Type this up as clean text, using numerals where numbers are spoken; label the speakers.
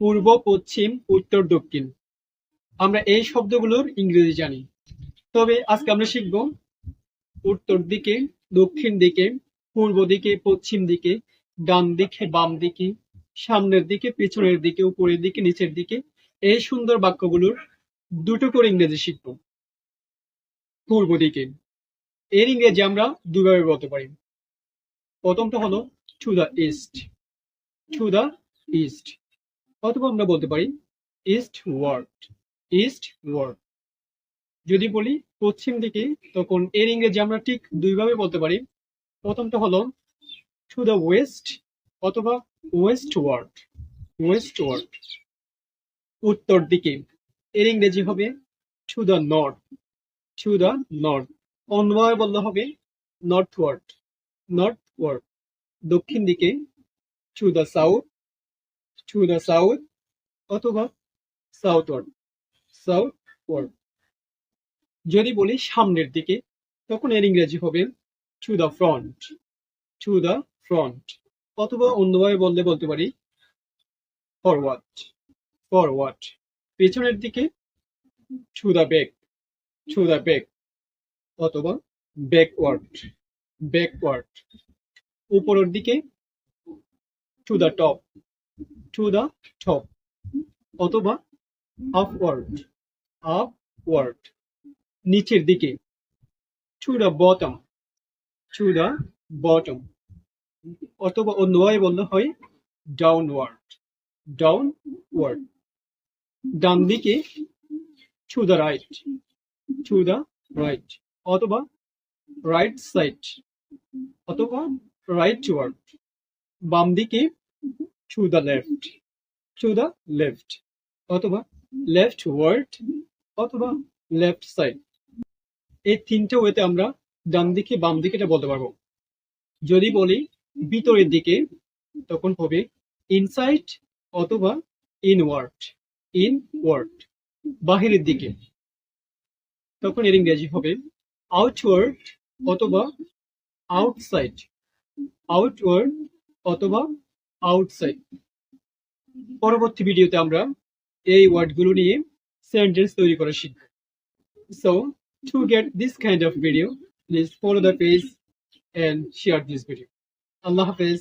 Speaker 1: পূর্ব, পশ্চিম, উত্তর, দক্ষিণ। আমরা এই শব্দগুলোর ইংরেজি জানি। তবে আজকে আমরা শিখব উত্তর দিকে, দক্ষিণ দিকে, পূর্ব দিকে, পশ্চিম দিকে, ডান দিকে, বাম দিকে, সামনের দিকে, পেছনের দিকে, উপরের দিকে, নিচের দিকে এই সুন্দর বাক্যগুলোর দুটো করে ইংরেজি শিখব। পূর্ব দিকে এর ইংরেজি আমরা দুভাবে বলতে পারি। প্রথমটা হলো to the east, to the east, অথবা আমরা বলতে পারি ইস্ট ওয়ার্ড, ইস্ট ওয়ার্ড। যদি বলি পশ্চিম দিকে, তখন এর ইংরেজি আমরা ঠিক দুইভাবে বলতে পারি। প্রথমটা হলো টু দ্য ওয়েস্ট অথবা ওয়েস্ট ওয়ার্ড, ওয়েস্ট ওয়ার্ড। উত্তর দিকে এর ইংরেজি হবে to the north, to the north. অন্যভাবে বললে হবে নর্থ ওয়ার্ড, নর্থ ওয়ার্ড। দক্ষিণ দিকে to the south, to the south অথবা সাউথ ওয়ার্ড, সাউথ ওয়ার্ড। যদি বলি সামনের দিকে, তখন এর ইংরেজি হবে to the front, to the front, অথবা অন্যভাবে বললে বলতে পারি ফরওয়ার্ড, ফরওয়ার্ড। পেছনের দিকে to the back, to the back, অথবা ব্যাকওয়ার্ড, ব্যাকওয়ার্ড। উপরের দিকে to the top, to the top, অথবা আপওয়ার্ড, আপওয়ার্ড। নিচের দিকে to the bottom, to the bottom, অথবা অন্যভাবে বললে হয় ডাউনওয়ার্ড, ডাউনওয়ার্ড। ডান দিকে to the right, to the right, অথবা রাইট সাইড, অথবা রাইট ওয়ার্ড। বাম দিকে to the left, to the left, অথবা লেফট ওয়ার্ড, অথবা লেফট সাইড। এই তিনটে ওয়েতে আমরা ডান দিকে, বাম দিকে এটা বলতে পারবো। যদি বলি ভিতরের দিকে, তখন হবে ইনসাইড অথবা ইনওয়ার্ড, ইনওয়ার্ড। বাহিরের দিকে, তখন এর ইংরেজি হবে আউটওয়ার্ড অথবা আউটসাইড, আউটওয়ার্ড অথবা আউটসাইড। পরবর্তী ভিডিওতে আমরা এই ওয়ার্ডগুলো নিয়ে সেন্টেন্স তৈরি করা শিখব। So to get this kind of video, please follow the page and share this video. Allah Hafiz.